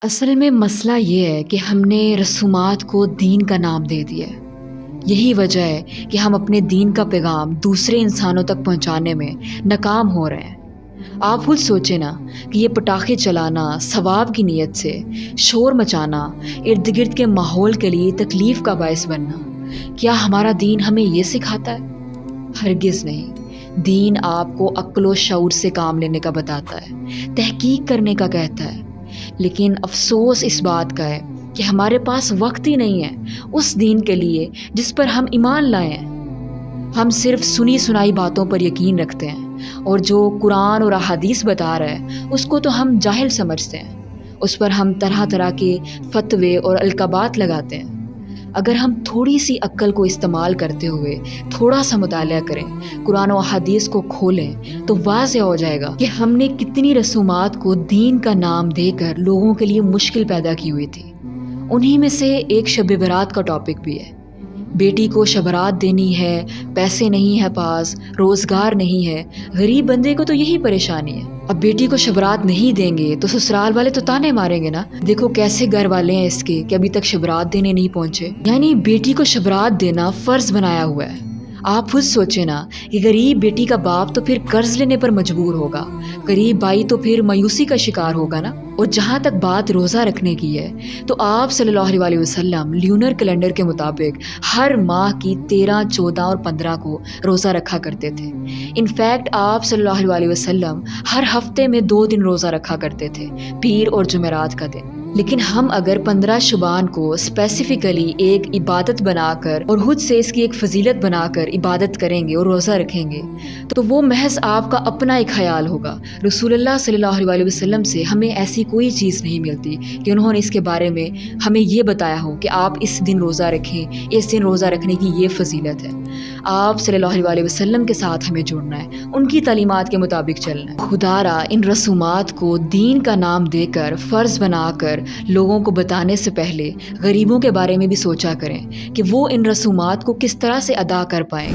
اصل میں مسئلہ یہ ہے کہ ہم نے رسومات کو دین کا نام دے دیا ہے۔ یہی وجہ ہے کہ ہم اپنے دین کا پیغام دوسرے انسانوں تک پہنچانے میں ناکام ہو رہے ہیں۔ آپ خود سوچیں نا کہ یہ پٹاخے چلانا، ثواب کی نیت سے شور مچانا، ارد گرد کے ماحول کے لیے تکلیف کا باعث بننا، کیا ہمارا دین ہمیں یہ سکھاتا ہے؟ ہرگز نہیں۔ دین آپ کو عقل و شعور سے کام لینے کا بتاتا ہے، تحقیق کرنے کا کہتا ہے۔ لیکن افسوس اس بات کا ہے کہ ہمارے پاس وقت ہی نہیں ہے اس دین کے لیے جس پر ہم ایمان لائے ہیں۔ ہم صرف سنی سنائی باتوں پر یقین رکھتے ہیں، اور جو قرآن اور احادیث بتا رہا ہے اس کو تو ہم جاہل سمجھتے ہیں۔ اس پر ہم طرح طرح کے فتوے اور القابات لگاتے ہیں۔ اگر ہم تھوڑی سی عقل کو استعمال کرتے ہوئے تھوڑا سا مطالعہ کریں، قرآن و احادیث کو کھولیں، تو واضح ہو جائے گا کہ ہم نے کتنی رسومات کو دین کا نام دے کر لوگوں کے لیے مشکل پیدا کی ہوئی تھی۔ انہی میں سے ایک شب برات کا ٹاپک بھی ہے۔ بیٹی کو شبرات دینی ہے، پیسے نہیں ہے پاس، روزگار نہیں ہے۔ غریب بندے کو تو یہی پریشانی ہے۔ اب بیٹی کو شبرات نہیں دیں گے تو سسرال والے تو تانے ماریں گے نا، دیکھو کیسے گھر والے ہیں اس کے کہ ابھی تک شبرات دینے نہیں پہنچے۔ یعنی بیٹی کو شبرات دینا فرض بنایا ہوا ہے۔ آپ خود سوچیں نا کہ غریب بیٹی کا باپ تو پھر قرض لینے پر مجبور ہوگا، غریب بھائی تو پھر مایوسی کا شکار ہوگا نا۔ اور جہاں تک بات روزہ رکھنے کی ہے تو آپ صلی اللہ علیہ وسلم لیونر کیلنڈر کے مطابق ہر ماہ کی 13، 14 اور 15 کو روزہ رکھا کرتے تھے۔ انفیکٹ آپ صلی اللہ علیہ وسلم ہر ہفتے میں 2 دن روزہ رکھا کرتے تھے، پیر اور جمعرات کا دن۔ لیکن ہم اگر 15 شعبان کو اسپیسیفکلی ایک عبادت بنا کر اور خود سے اس کی ایک فضیلت بنا کر عبادت کریں گے اور روزہ رکھیں گے تو وہ محض آپ کا اپنا ایک خیال ہوگا۔ رسول اللہ صلی اللہ علیہ وسلم سے ہمیں ایسی کوئی چیز نہیں ملتی کہ انہوں نے اس کے بارے میں ہمیں یہ بتایا ہو کہ آپ اس دن روزہ رکھیں، اس دن روزہ رکھنے کی یہ فضیلت ہے۔ آپ صلی اللہ علیہ وسلم کے ساتھ ہمیں جڑنا ہے، ان کی تعلیمات کے مطابق چلنا ہے۔ خدا را ان رسومات کو دین کا نام دے کر فرض بنا کر لوگوں کو بتانے سے پہلے غریبوں کے بارے میں بھی سوچا کریں کہ وہ ان رسومات کو کس طرح سے ادا کر پائیں۔